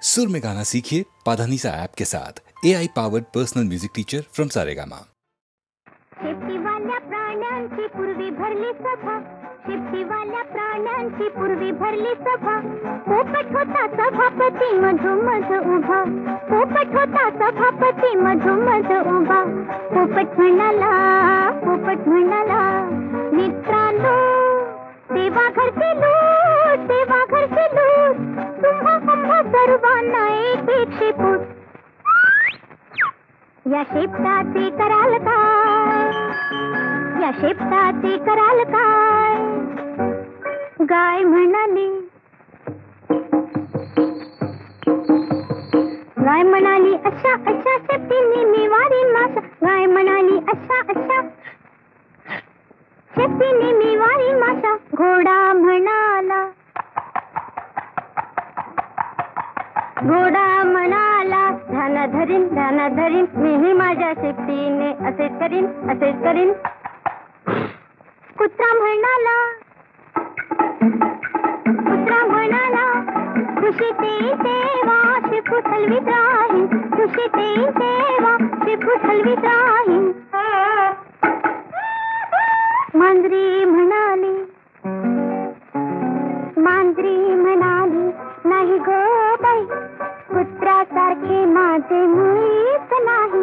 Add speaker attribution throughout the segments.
Speaker 1: सुर में गाना सीखिए पाधानीसा ऐप के साथ। AI powered personal music teacher from Saregama.
Speaker 2: शेतीवाल्या प्राण्यांची पूर्वी भरली सभा, शेतीवाल्या प्राण्यांची पूर्वी भरली सभा, पोपट होता सभापती मधोमध उभा, पोपट होता सभापती मधोमध उभा. पोपट म्हणाला मित्रांनो, देवा घरचे लूट, देवा घरचे लूट, तुम्हा सर्वांना एक एक शेपूट. या शेपटाचे कराल काय, या शेपटाचे कराल काय. गाय म्हणाली, गाय म्हणाली अशा अशा शेपटीने मी वारीन माशा, गाय म्हणाली अशा अशा शेपटीने मी वारीन माशा. घोडा म्हणाला, घोडा म्हणाला ध्यान धरीन मीही माझ्या शेपटीने असेच करीन. कुत्रा म्हणाला खुशीते देवा शेपूट हलवीत राहीन, खुशीते देवा शेपूट हलवीत राहीन. मांजरी म्हणाली नाही गो बाई, कुत्र्यासारखे माझे मुळीच नाही.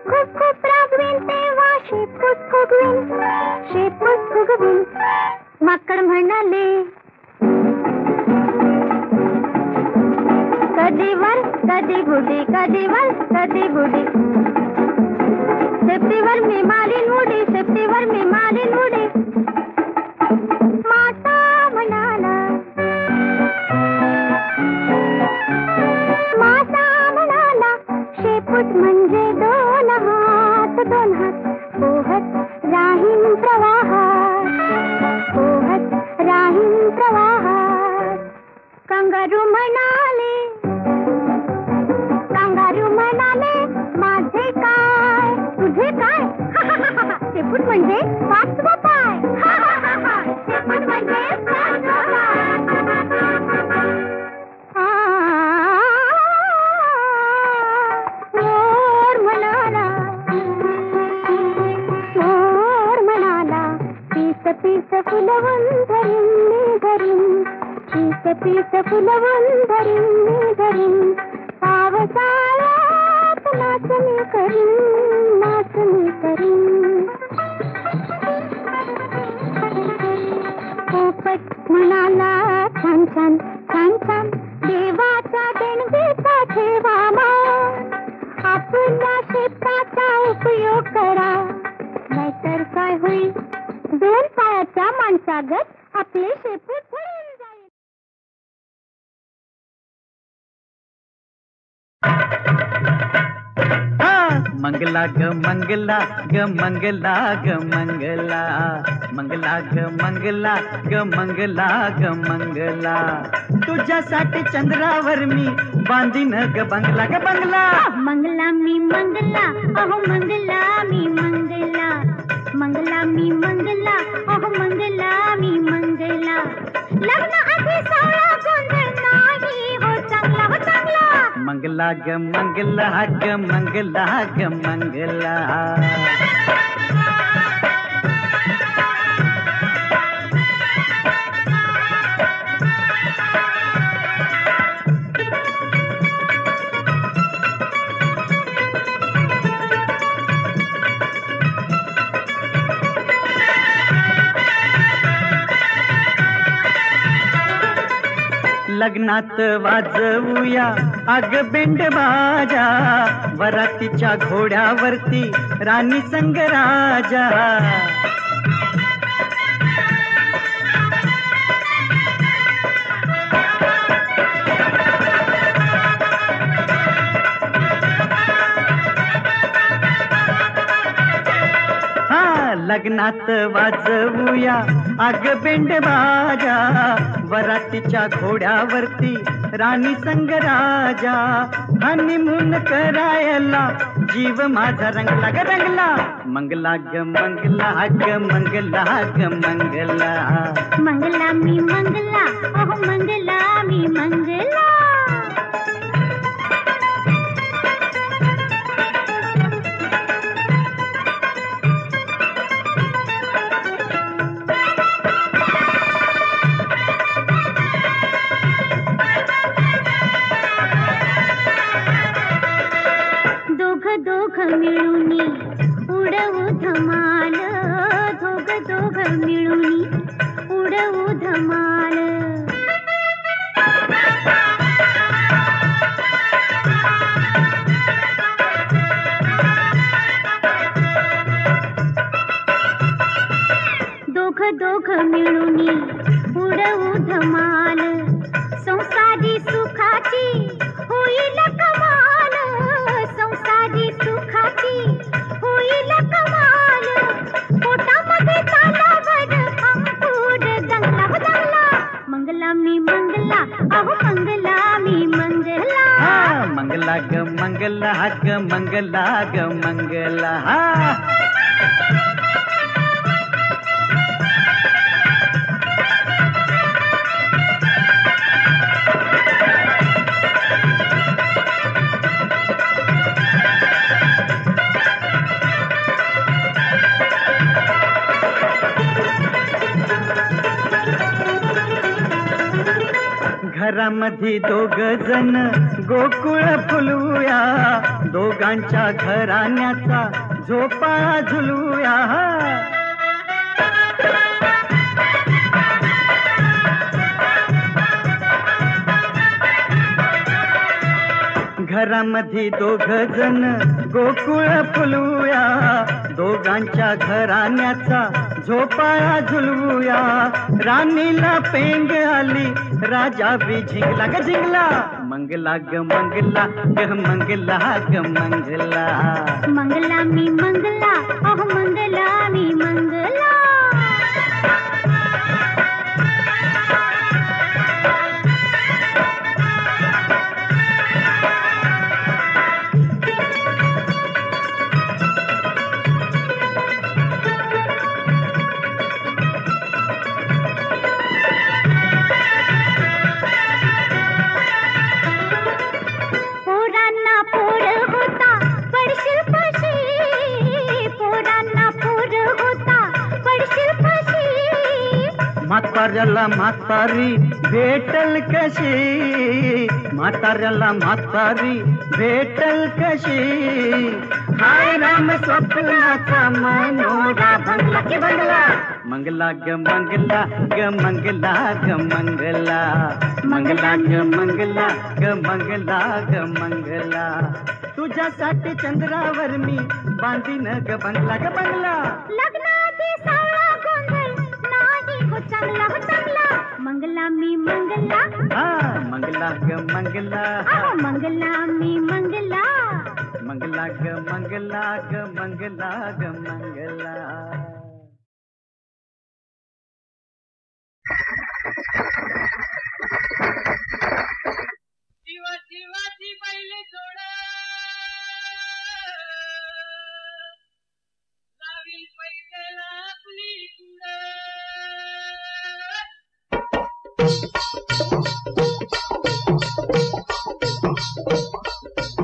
Speaker 2: खूप खूप रागवीन तेव्हा शेपूट फुगवीन. माकड म्हणाले कधी वर कधी बुडी, कधी वर कधी बुडी, शेपटीवर मी मारीन उडी, शेपटीवर मी मारीन उडी. मासा म्हणाला शेपूट म्हणजे दोन हात, पोहत राहीन प्रवाहात. कंगारू म्हणाले माझे काय तुझे काय. शेपूट म्हणजे पाचवा पाय, शेपूट म्हणजे पाचवा पाय. मोर म्हणाला पीस फुलवून धरीन, पीस फुलवून धरीन. पावसाळ्यात नाचणी करीन. पोपट म्हणाला छान छान देवाच्या देणगीचा ठेवा मान, आपल्या शेपटाचा उपयोग करा, नाहीतर काय होईल, दोन पायाच्या माणसागत आपले शेपूट पडून जाईल.
Speaker 3: मंगला ग मंगला ग मंगला ग मंगला, मंगला ग मंगला ग मंगला ग मंगला. तुझ्यासाठी चंद्रावर मी बांधीन ग बंगला ग बंगला.
Speaker 2: मंगला मी मंगला, अहो मंगला मी मंगला, मंगला मी मंगला, अहो मंगला मी मंगला. लग्न आधी सावळा गोंधळ नाही हो चांगला, हो चांगला.
Speaker 3: मंगला ग मंगला ग मंगला ग मंगला. लग्नात वाजवूया अग बेंड बाजा, वरातीच्या घोड्यावरती राणी संग राजा. लग्नात वाजवूया अग बेंड बाजा, वरातीच्या घोड्यावरती राणी संग राजा. हनीमून करायला जीव माझा रंगला ग रंगला. मंगला ग मंगला ग मंगला ग मंगला.
Speaker 2: मंगला मी मंगला, अहो मंगला मी मंगला. मिळूनी उडवू धमाल, दोघ मिळूनी उडवू धमाल. दोघ मिळूनी उडवू धमाल, संसारी सुखाची होईल कमाल, संसारी सुखाची होईल कमाल. पोटामध्ये तालावर अंकुर दंगला हो दंगला. मंगला मी मंगला, अहो मंगला मी मंगला.
Speaker 3: मंगला ग मंगला ग मंगला ग मंगला. घरामध्ये दोघ जण गोकुळ फुलवूया, दोघांच्या घराण्याचा झोपाळा झुलवूया. घरामध्ये दोघ जण गोकुळ फुलवूया, दोघांच्या घराण्याचा झोपाळा झुलवूया. राणीला पेंग आली, राजा बी झिंगला ग झिंगला. मंगला ग मंगला ग मंगला ग मंगला.
Speaker 2: मंगला मी मंगला, अहो मंगला मी मंगला.
Speaker 3: म्हाताऱ्याला म्हातारी भेटल कशी, म्हाताऱ्याला म्हातारी भेटल कशी. हाय राम स्वप्नाचा मनोरा बंगला के बंगला. मंगला ग मंगला ग मंगला ग मंगला. मंगला ग मंगला ग मंगला ग मंगला. तुझ्यासाठी चंद्रावर मी बांधीन ग बंगला ग बंगला.
Speaker 2: लग्नाची सावळा गोंधळ नाही हो चांगला हो चांगला. मंगला मी मंगला,
Speaker 3: मंगला ग मंगला.
Speaker 2: मंगला मी मंगला.
Speaker 3: मंगला ग मंगला ग मंगला ग मंगला.
Speaker 4: शिवाची पहिले जोड लावी पैदला आपली कुड.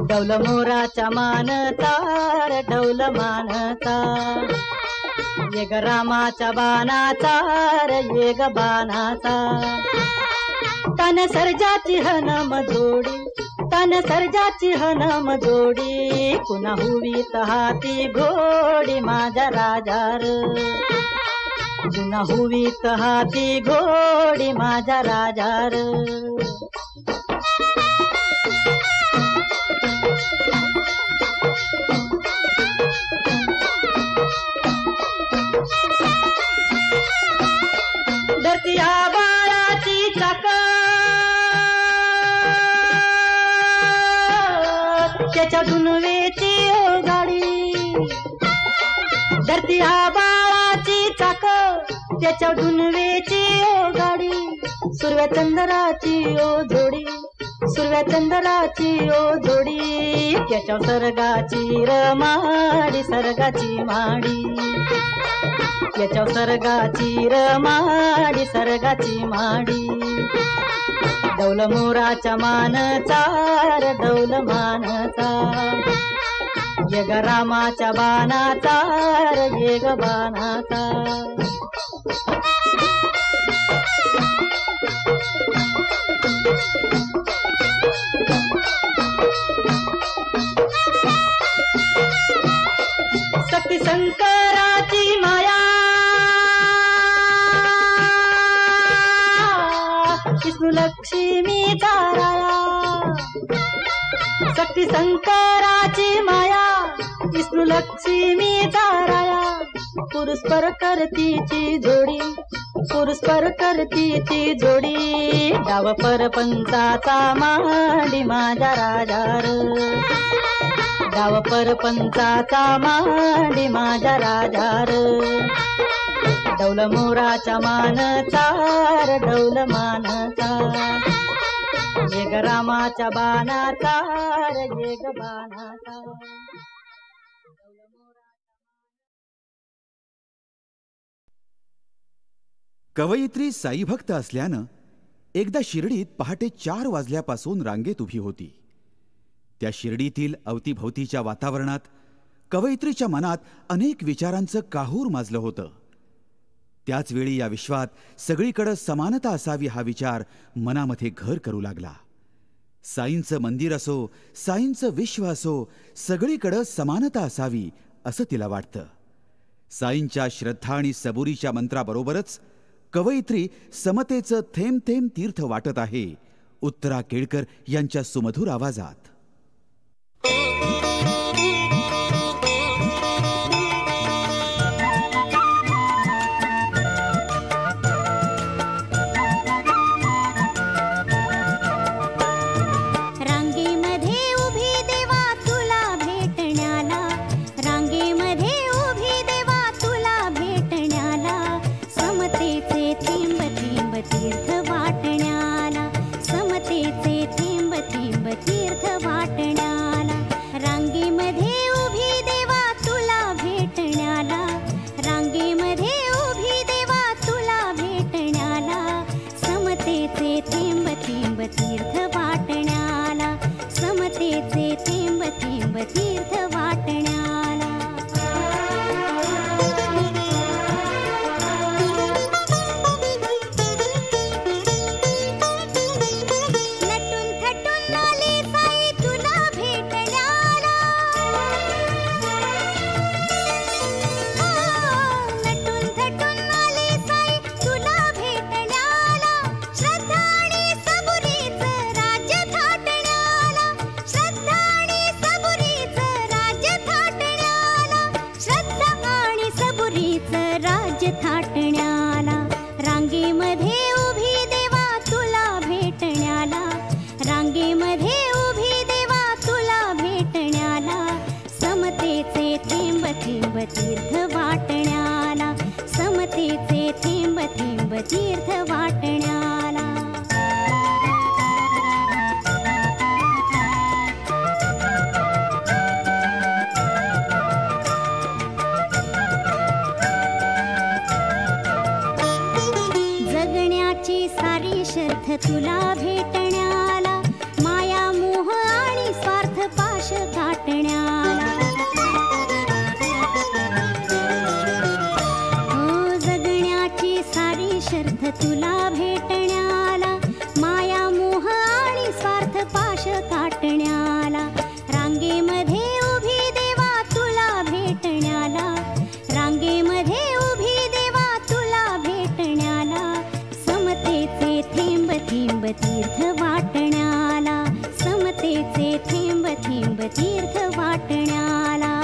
Speaker 5: डौल मोराच्या मानता रे डौल मानता, येग रामाच्या बाणाचा रे येग बाणाचा. तन सर्जाची हनम जोडी, तन सर्जाची हनम जोडी. पुन्हा हुवीत हाती घोडी माझ्या राजार, पुन्हा हुवीत हाती घोडी माझ्या राजार. धरतीया बाळाची चाक त्याच्या दुनवेची ओ गाडी. धरतीया बाळाची चाक त्याच्या दुनवेची ओ गाडी. सुरव्या चंद्राची ओ जोडी, सुरव्या चंद्राची ओ जोडी. त्याच्या सर्गाची रमाडी, सर्गाची माडी. त्याच्या सर्गाची रमाडी, सर्गाची माडी. डौल मोराच्या मानचा रे डौल मानचा, येग रामाच्या बाणाचा रे येग बाणाचा. विष्णू लक्ष्मीचा राया, शक्ती शंकराची माया, विष्णू लक्ष्मीचा राया, पुरुषपर करतीची जोडी, पुरुषपर करतीची जोडी, डाव परपंचाचा मांडी माझ्या राजार, डाव परपंचाचा मांडी माझ्या राजार, डौल मोराच्या मानचा रे डौल मानचा, येग रामाच्या बाणाचा रे येग बाणाचा.
Speaker 6: कवयित्री साईभक्त असल्यानं एकदा शिर्डीत पहाटे 4 वाजल्यापासून रांगेत उभी होती. त्या शिर्डीतील अवतीभोवतीच्या वातावरणात कवयित्रीच्या मनात अनेक विचारांचं काहूर माजलं होतं. त्याचवेळी या विश्वात सगळीकडे समानता असावी हा विचार मनामध्ये घर करू लागला. साईंचं मंदिर असो, साईंचं विश्व असो, सगळीकडे समानता असावी असं तिला वाटतं. साईंच्या श्रद्धा आणि सबुरीच्या मंत्राबरोबरच कवयित्री समतेचं थेंब थेंब तीर्थ वाटत आहे उत्तरा केळकर यांच्या सुमधुर आवाजात.
Speaker 2: तीर्थ वाटण्याला, समतेचे थेंब थेंब तीर्थ वाटण्याला, रांगेमध्ये उभी देवा तुला भेटण्याला, रांगेमध्ये उभी देवा तुला भेटण्याला, समतेचे थेंब थेंब तीर्थ वाटण्याला, समतेचे थेंब थेंब तीर्थ वाटण्याला. थाटण्याला, रांगेमध्ये उभी देवा तुला भेटण्याला, रांगेमध्ये उभी देवा तुला भेटण्याला, समतेचे थेंब थेंब तीर्थ वाटण्याला, समतेचे थेंब थेंब तीर्थ वाटण्याला. सारी शर्थ तुला भेटण्याला, माया मोह आणि स्वार्थ पाश गाठण्याला, जगण्याची सारी शर्थ तुला भेटण्याला, माया मोह आणि स्वार्थ पाश गाठण्याला, रांगेमध्ये उभी देवा तुला भेटण्याला, रांगेमध्ये उभी देवा तुला भेटण्याला, समतेचे थेंब थेंब तीर्थ वाटण्याला, समतेचे थेंब थेंब तीर्थ वाटण्याला.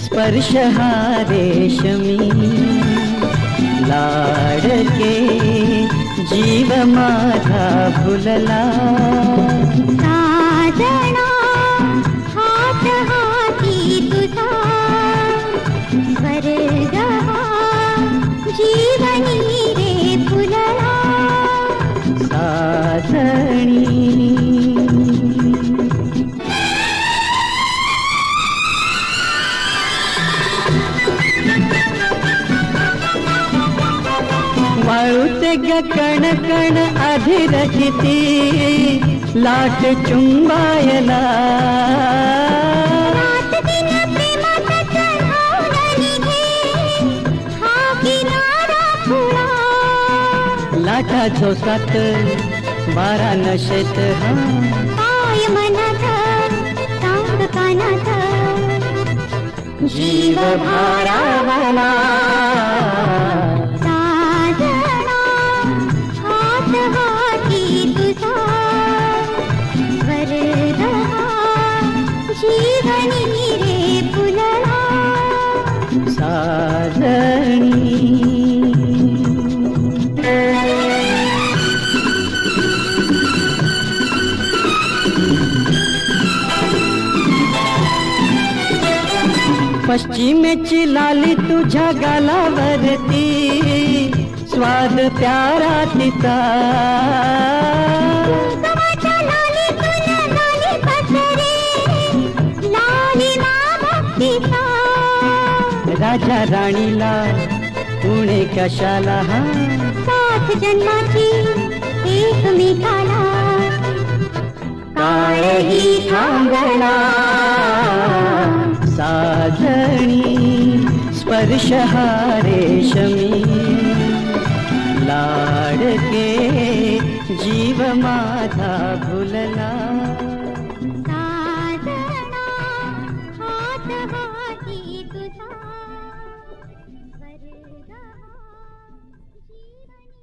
Speaker 3: स्पर्श हा रेशमी लाडके जीव माझा फुलला
Speaker 2: साजना हात हाती तुझा स्वर्ग जीवनी रे फुलला
Speaker 3: साजणी वाळूते ग कण कण अधिरचिती लाट चुंबायला लाटा झोसात बारा नशेत
Speaker 2: पाय मनात सांग कानात
Speaker 3: जीव भारावला जीवनी रे फुलला साजणी पश्चिमेची लाली तुझ्या गालावरती स्वाद प्यारा तिचा
Speaker 2: कुंकवाच्या लालीतून लाली पसरे, लाली ना भक्तीचा.
Speaker 3: राजा राणीला पुणे कशाला हा
Speaker 2: 7 जन्माची एकमेकाला
Speaker 3: काळही थांबला साजणी स्पर्श हा रेशमी लाडके जीव माझा भुलला.
Speaker 2: साजना हात हाती तुझा वरगा जीवनी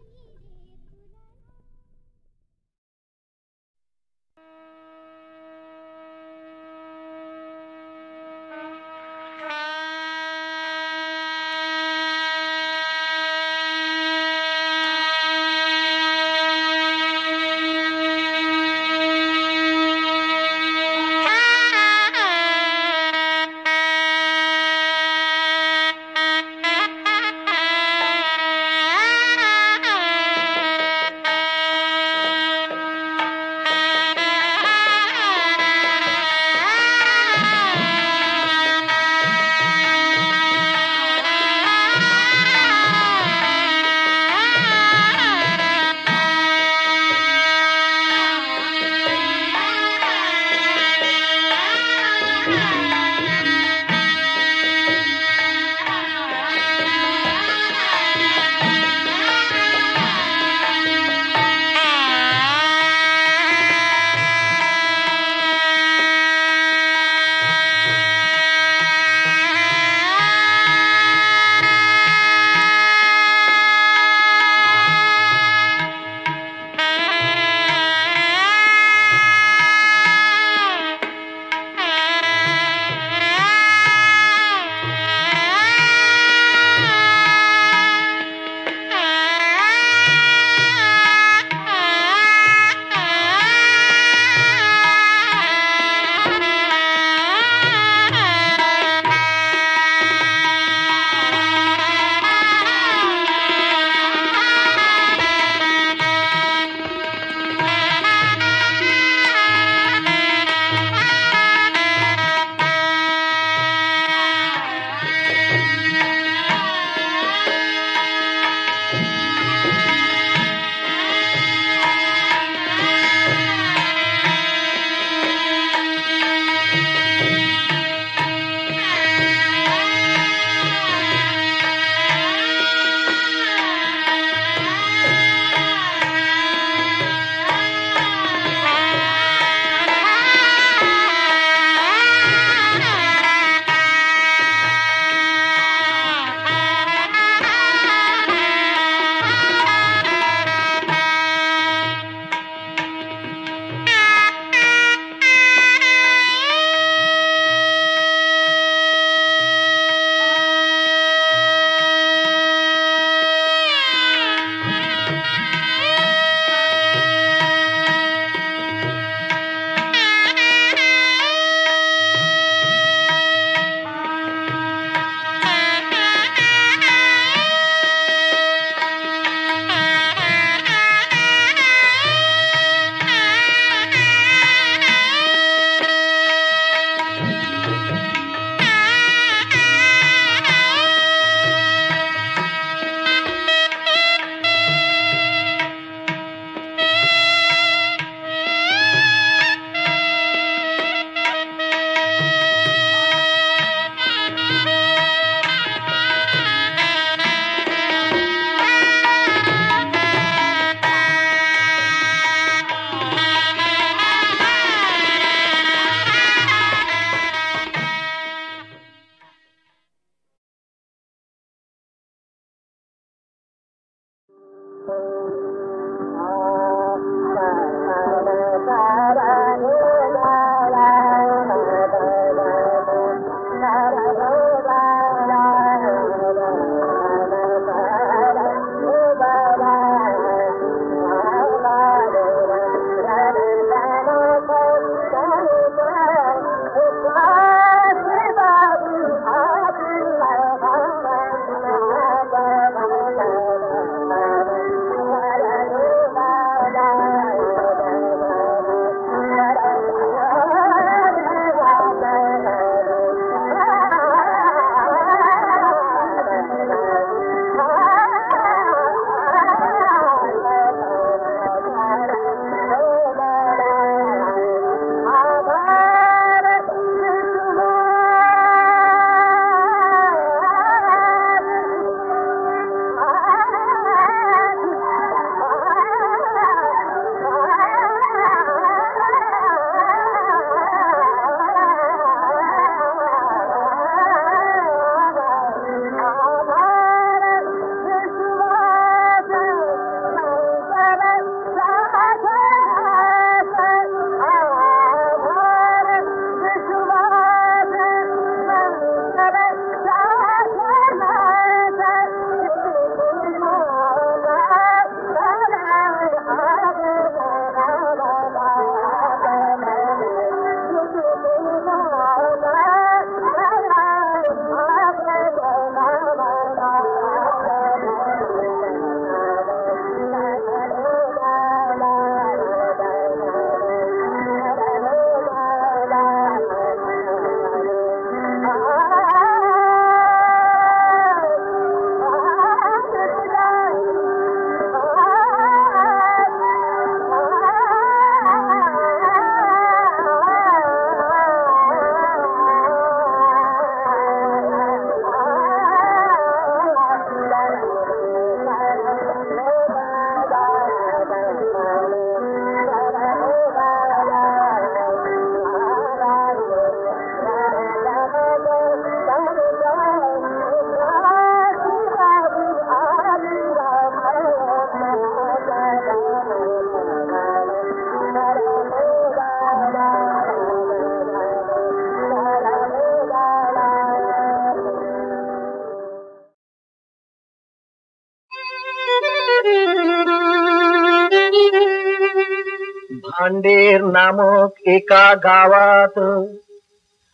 Speaker 7: भांडेर नामक एका गावात,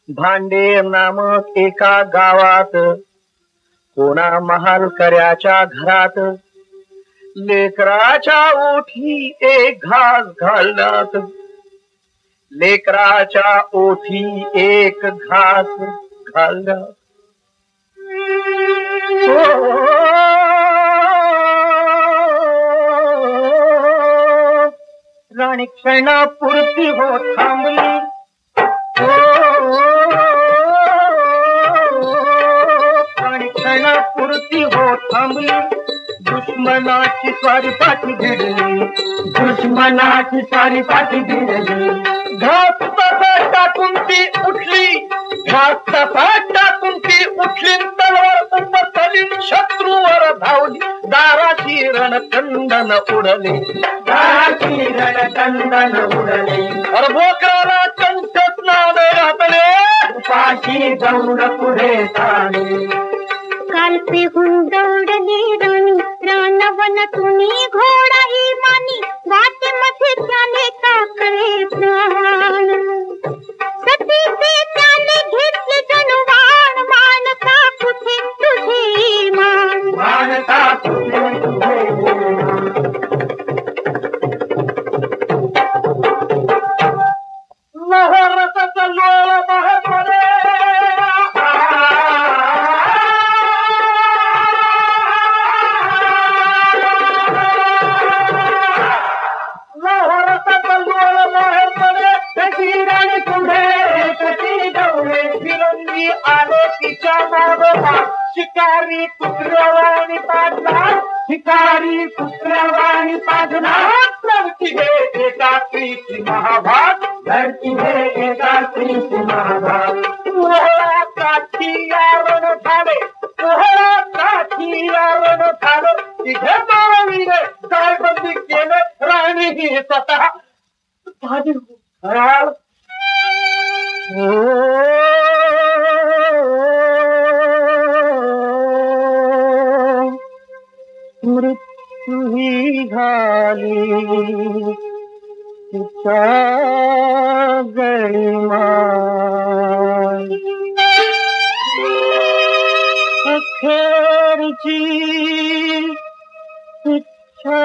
Speaker 7: भांडेर नामक एका गावात, कोणा महालकऱ्याच्या घरात लेकराच्या ओठी एक घास घालण्यात, लेकराच्या ओठी एक घास घालण्यात. राणी क्षणापुरती हो थांबली, राणी क्षणापुरती हो थांबली, दुश्मनाची स्वारी पाठी भिडली, दुश्मनाची स्वारी पाठी भिडली. घास तसा टाकून ती उठली, घास तसा टाकून ती उठली, तलवार उपसली, शत्रूवर धावली, दाराची रणकंदन उडले, दाराची रणकंदन उडले. बोकराला कंठच नाद घातले, पाशी जाऊन पुढे चाले.
Speaker 2: कालपे हुंदडली राणी, रानवन तुम्ही घोडा इमानी, वाटेमध्ये त्याने टाकले प्राण, सतीचे त्याने घेतले जणवाण, मानता कुठे तुझे ईमान,
Speaker 7: मानता कुठे तुझे ईमान. लहरचा लोळ बाहेर पडे, लहरचा लोळ बाहेर पडे, कशी राणी पुढे कशी डवळे फिरंगी आले तिच्या मागोमा, शिकारी कुत्र्यावाणी पाडला, शिकारी कुत्र्यावाणी पाडला. धरती हे एकात्रीची महाभाग, धरती हे एकात्रीची महाभाग. पोहळा काठी यारण झाले, पोहळा काठी यारण झाले, तिघे मावळीने जायबंदी केले, राणी ही स्वतः झाली फराळ. मृत्यू ही झाली तिच्या गळीमान, अखेरची इच्छा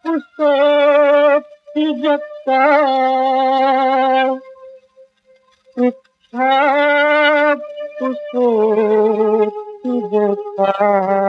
Speaker 7: पुसती जगता, इच्छा पुसती जगता.